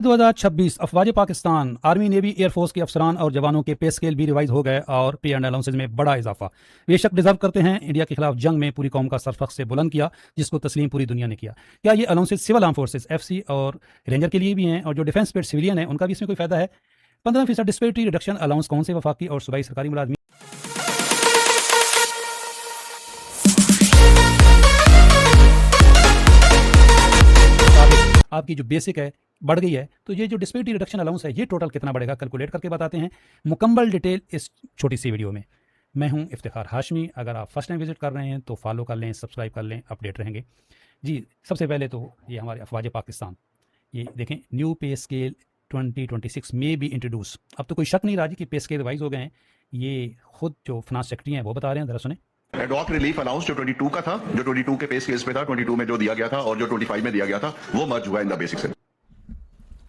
2026 अफवाज Pakistan army navy air force के अफसरान और जवानों के पे स्केल भी रिवाइज हो गए और पे एंड अलाउंसेज में बड़ा इजाफा। बेशक डिजर्व करते हैं, इंडिया के खिलाफ जंग में पूरी कौम का सरफख से बुलंद किया, जिसको तस्लीम पूरी दुनिया ने किया। क्या ये allowances civil arm forces FC और रेंजर के लिए भी हैं, और जो डिफेंस पेड सिविलियन है उनका भी इसमें कोई फायदा है? 15% डिस्पेरिटी रिडक्शन अलाउंस कौन से वफाकी और सूबाई सरकारी मुलाजमी आपकी जो बेसिक है बढ़ गई है, तो ये जो डिस्पेरिटी रिडक्शन अलाउंस है ये टोटल कितना बढ़ेगा कैलकुलेट करके बताते हैं मुकम्मल डिटेल इस छोटी सी वीडियो में। मैं हूं इफ्तिखार हाशमी। अगर आप फर्स्ट टाइम विजिट कर रहे हैं तो फॉलो कर लें, सब्सक्राइब कर लें, अपडेट रहेंगे जी। सबसे पहले तो ये हमारे अफवाज पाकिस्तान, ये देखें न्यू पे स्केल 2026 में भी इंट्रोड्यूस। अब तो कोई शक नहीं रहा जी कि पे स्केल रिवाइज हो गए हैं। ये खुद जो फिनांस सेक्रेटरी हैं वो बता रहे हैं, जरा सुने। एडॉक रिलीफ अलाउंस जो 22 का था, जो 22 के पे स्केल्स पे था, 22 में जो दिया गया था और जो 25 में दिया गया था, वो मर्ज हुआ इन द बेसिक से।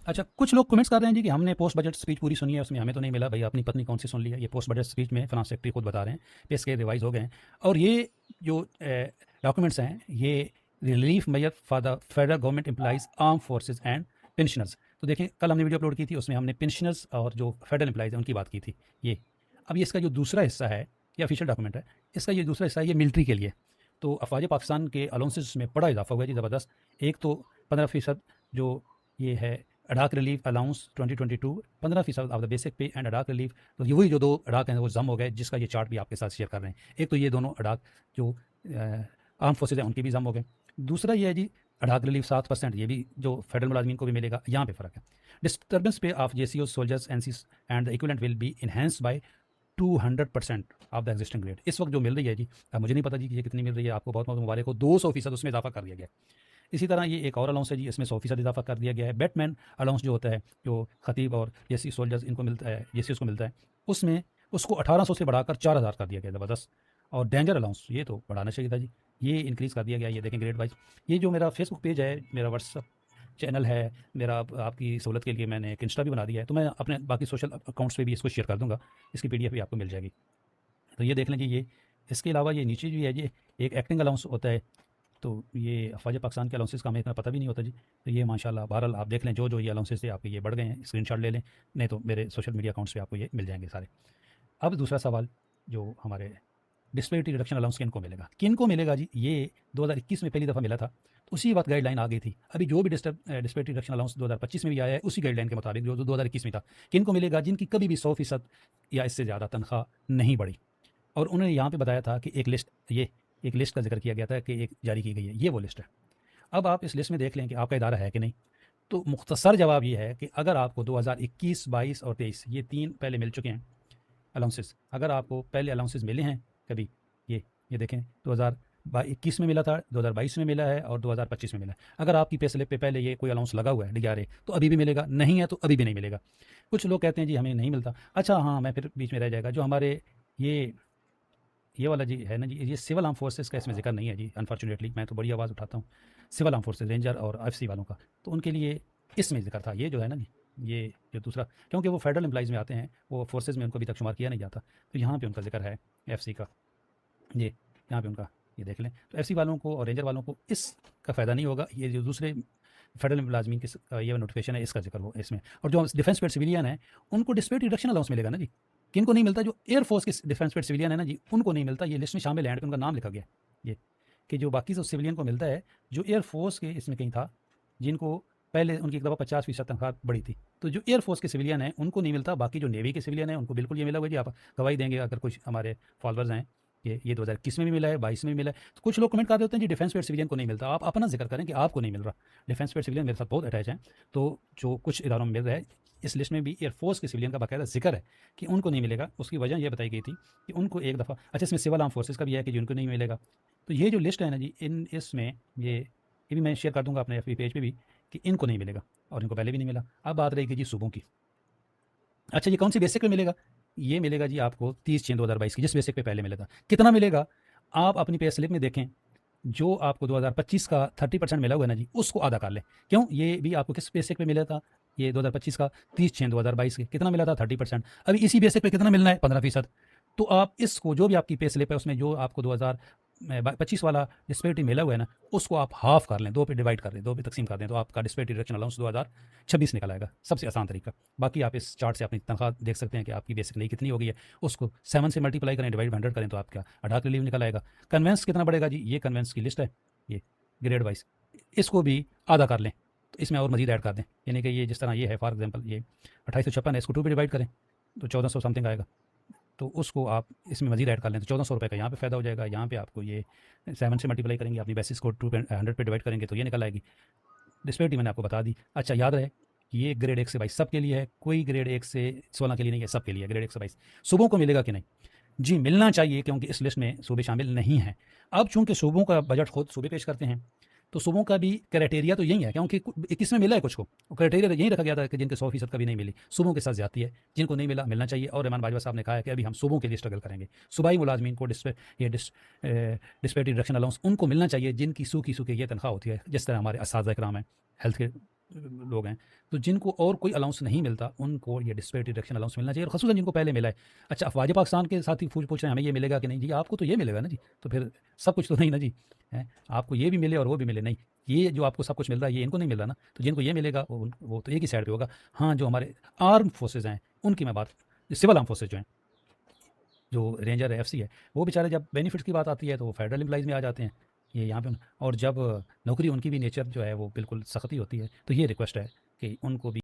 अच्छा, कुछ लोग कमेंट्स कर रहे हैं जी कि हमने पोस्ट बजट स्पीच पूरी सुनी है, उसमें हमें तो नहीं मिला। भाई अपनी पत्नी कौन सी सुन ली है? ये पोस्ट बजट स्पीच में फिनांस सेक्रेटरी खुद बता रहे हैं पे स्केल रिवाइज हो गए हैं। और ये जो डॉक्यूमेंट्स हैं ये relief measure for the federal government employees arm forces and pensioners. तो देखें, कल हमने वीडियो अपलोड की थी, उसमें हमने पेंशनर्स और जो फेडरल एम्प्लॉइज हैं उनकी बात की थी। ये अब ये इसका जो दूसरा हिस्सा है, ये ऑफिशियल डॉक्यूमेंट है, इसका ये दूसरा हिस्सा है, ये मिलिट्री के लिए। तो अफवाज पाकिस्तान के अलाउंसेस में बड़ा इजाफा हुआ है जी, ज़बरदस्त। एक तो 15% जो ये है ad hoc relief allowance 2022, 15% of the basic pay and ad hoc relief. तो ये वही जो दो अडाक हैं वो जम हो गए, जिसका ये चार्ट भी आपके साथ शेयर कर रहे हैं। एक तो ये दोनों अडाक जो आर्म फोर्सेज हैं उनके भी जम हो गए। दूसरा ये है जी अडाक रिलीफ 7%, ये भी जो फेडरल मुलाजमीन को भी मिलेगा। यहाँ पे फ़र्क है। Disturbance pay of JCO soldiers NCs and the equivalent will be enhanced by 200% of the existing rate. इस वक्त जो मिल रही है जी, अब मुझे नहीं पता जी कि ये कितनी मिल रही है, आपको बहुत बहुत मुबारक हो, 200% उसमें इजाफा कर दिया गया। इसी तरह ये एक और अलाउंस है जी, इसमें 100% इजाफा कर दिया गया है। बैटमैन अलाउंस जो होता है, जो खतीब और जेसी सोल्जर्स इनको मिलता है, जेसी को मिलता है, उसमें उसको 1800 से बढ़ाकर 4000 कर दिया गया, ज़बरदस्त। और डेंजर अलाउंस ये तो बढ़ाना चाहिए था जी, ये इंक्रीज़ कर दिया गया। ये देखें ग्रेड वाइज। ये जो मेरा फेसबुक पेज है, मेरा व्हाट्सअप चैनल है, मेरा आपकी सहूलत के लिए मैंने एक इंस्टा भी बना दिया है, तो मैं अपने बाकी सोशल अकाउंट्स पे भी इसको शेयर कर दूंगा। इसकी PDF भी आपको मिल जाएगी, तो ये देख लें जी। ये इसके अलावा ये नीचे भी है जी, एक एक्टिंग अलाउंस होता है। तो ये अफवाज पाकिस्तान के अलाउंसेस का हमें इतना पता भी नहीं होता जी। तो ये माशाल्लाह बहरहाल आप देख लें, जो जो ये अलाउंसेस थे आपके ये बढ़ गए हैं, स्क्रीनशॉट ले लें, नहीं तो मेरे सोशल मीडिया अकाउंट्स पे आपको ये मिल जाएंगे सारे। अब दूसरा सवाल, जो हमारे डिस्पेरिटी रिडक्शन अलाउंस किन को मिलेगा? किन को मिलेगा जी? ये 2021 में पहली दफ़ा मिला था, तो उसी वक्त गाइडलाइन आ गई थी। अभी जो भी डिस्पेरिटी रिडक्शन अलाउंस 2025 में भी आया है, उसी गाइडलाइन के मुताबिक जो 2021 में था। किन को मिलेगा? जिनकी कभी भी 100% या इससे ज़्यादा तनख्वाह नहीं बढ़ी। और उन्होंने यहाँ पे बताया था कि एक लिस्ट, ये एक लिस्ट का जिक्र किया गया था कि एक जारी की गई है, ये वो लिस्ट है। अब आप इस लिस्ट में देख लें कि आपका इदारा है कि नहीं। तो मुख्तसर जवाब ये है कि अगर आपको 2021, 22 और 23 ये 3 पहले मिल चुके हैं अलाउंसेस, अगर आपको पहले अलाउंसेस मिले हैं कभी, ये देखें 2021 में मिला था, 2022 में मिला है और 2025 में मिला है। अगर आपकी पे स्लिप पे पहले ये कोई अलाउंस लगा हुआ है DRA, तो अभी भी मिलेगा, नहीं है तो अभी भी नहीं मिलेगा। कुछ लोग कहते हैं जी हमें नहीं मिलता। अच्छा हाँ, मैं फिर बीच में रह जाएगा, जो हमारे ये वाला जी है ना जी, ये सिविल आर्म फोर्सेस का इसमें जिक्र नहीं है जी, अनफॉर्चुनेटली। मैं तो बड़ी आवाज़ उठाता हूँ सिविल आर्म फोर्सेस, रेंजर और FC वालों का, तो उनके लिए इसमें जिक्र था। ये जो है ना जी, ये जो दूसरा, क्योंकि वो फेडरल एम्प्लॉइज़ में आते हैं, वो फोर्सेज में उनको अभी तक शुमार किया नहीं जाता, तो यहाँ पे उनका जिक्र है FC का। ये यहाँ पे उनका ये देख लें, तो FC वालों को और रेंजर वालों को इसका फ़ायदा नहीं होगा। ये जो दूसरे फेडरल मुलाजमीन की ये नोटिफिकेशन है, इसका जिक्र हो इसमें। और जो डिफेंस पेड सिविलियन है उनको डिस्पेरिटी रिडक्शन अलाउंस मिलेगा ना जी। किनको नहीं मिलता? जो एयरफोर्स के डिफेंस पेड सिविलियन है ना जी, उनको नहीं मिलता। ये लिस्ट में शामिल है, उनका नाम लिखा गया ये, कि जो बाकी सब सिविलियन को मिलता है, जो एयरफोर्स के इसमें कहीं था, जिनको पहले उनकी एक दफ़ा 50% तनख्वाह बढ़ी थी, तो जो एयरफोर्स के सिविलियन हैं उनको नहीं मिलता। बाकी जो नेवी के सिविलियन हैं उनको बिल्कुल ये मिला हुआ जी। आप गवाही देंगे अगर कुछ हमारे फॉलोअर्स हैं, ये 2021 में भी मिला है, 22 में भी मिला है। तो कुछ लोग कमेंट कर देते हैं जी डिफेंस पेड सिविलियन को नहीं मिलता। आप अपना जिक्र करें कि आपको नहीं मिल रहा। डिफेंस पेड सिविलियन मेरे साथ बहुत अटैच हैं, तो जो कुछ इदारों में मिल रहा है, इस लिस्ट में भी एयरफोर्स के सिविलियन का बाकायदा जिक्र है कि उनको नहीं मिलेगा। उसकी वजह यह बताई गई थी कि उनको एक दफ़ा, अच्छा इसमें सिविल आर्म फोर्सेस का भी है कि जिनको नहीं मिलेगा। तो ये जो लिस्ट है ना जी, इसमें ये भी मैं शेयर कर दूंगा अपने FB पेज पे भी, कि इनको नहीं मिलेगा और इनको पहले भी नहीं मिला। अब बात रहेगी जी सूबों की। अच्छा, ये कौन सी बेसिक पे मिलेगा? ये मिलेगा जी आपको 30/6/2022 की, जिस बेसिक पे पहले मिला था। कितना मिलेगा? आप अपनी पे स्लिप में देखें, जो आपको 2025 का 30% मिला हुआ है ना जी, उसको आधा कर लें। क्यों? ये भी आपको किस बेसिक पे मिला था? ये 2025 का 30/6/2022 के कितना मिला था? 30%। अभी इसी बेसिक पे कितना मिलना है? 15%। तो आप इसको, जो भी आपकी पे स्लिप है उसमें जो आपको 25 वाला डिस्पेरिटी मिला हुआ है ना, उसको आप हाफ कर लें, 2 पे डिवाइड कर दें, 2 पे तकसीम कर दें, तो आपका डिस्पेरिटी रिडक्शन अलाउंस 2026 निकल आएगा। सबसे आसान तरीका। बाकी आप इस चार्ट से अपनी तनख्वाह देख सकते हैं कि आपकी बेसिक नहीं कितनी हो गई है, उसको 7 से मल्टीप्लाई करें, डिवाइड 100 करें, तो आपका अडाक रिलीव निकल आएगा। कन्वेंस कितना बढ़ेगा जी, ये कन्वेंस की लिस्ट है, ये ग्रेड वाइज, इसको भी आधा कर लें, तो इसमें और मजीद ऐड कर दें, यानी कि ये जिस तरह ये है, फॉर एग्जाम्पल ये 2856 है, इसको 2 पे डिवाइड करें तो 1400 समथिंग आएगा, तो उसको आप इसमें मजीद ऐड कर लें तो 1400 रुपये का यहाँ पे फ़ायदा हो जाएगा। यहाँ पे आपको ये 7 से मल्टीप्लाई करेंगे, अपनी बेसिस को 100 पे डिवाइड करेंगे तो ये निकल आएगी। डिस्पेरिटी मैंने आपको बता दी। अच्छा याद रहे, ये ग्रेड 1 से 22 सब के लिए है, कोई ग्रेड 1 से 16 के लिए नहीं है, सब के लिए ग्रेड 1 से 22। सूबों को मिलेगा कि नहीं जी, मिलना चाहिए, क्योंकि इस लिस्ट में सूबे शामिल नहीं हैं। अब चूंकि सूबों का बजट खुद सूबे पेश करते हैं, तो सूबों का भी क्राइटेरिया तो यही है, क्योंकि 21 में मिला है कुछ को, क्राइटेरिया यही रखा गया था कि जिनके 100% कभी नहीं मिली, सूबों के साथ ज्यादती है, जिनको नहीं मिला मिलना चाहिए। और रहमान बाजवा साहब ने कहा है कि अभी हम सूबों के लिए स्ट्रगल करेंगे। सूबाई मुलाजमीन को डिस्पेरिटी रिडक्शन अलाउंस उनको मिलना चाहिए जिनकी सूखी सूखी ये तनख्वाह होती है, जिस तरह हमारे असातिज़ा इकराम हैं, हेल्थ के लोग हैं, तो जिनको और कोई अलाउंस नहीं मिलता उनको ये डिस्पेरिटी रिडक्शन अलाउंस मिलना चाहिए, और ख़ुसूसन जिनको पहले मिला है। अच्छा, अफवाज पाकिस्तान के साथी पूछ रहे हैं हमें ये मिलेगा कि नहीं जी, आपको तो ये मिलेगा ना जी, तो फिर सब कुछ तो नहीं ना जी, है आपको ये भी मिले और वो भी मिले नहीं, ये जो आपको सब कुछ मिल रहा है ये इनको नहीं मिल रहा ना, तो जिनको ये मिलेगा वो तो एक ही साइड पे होगा। हाँ, जो हमारे आर्म फोर्सेज हैं उनकी मैं बात, सिविल आर्म फोर्सेज जो हैं, जो रेंजर है, एफसी है, वो बेचारे जब बेनिफिट्स की बात आती है तो वो फेडरल एम्प्लॉइज़ में आ जाते हैं, ये यहाँ पे और जब नौकरी उनकी भी नेचर जो है वो बिल्कुल सख्ती होती है, तो ये रिक्वेस्ट है कि उनको भी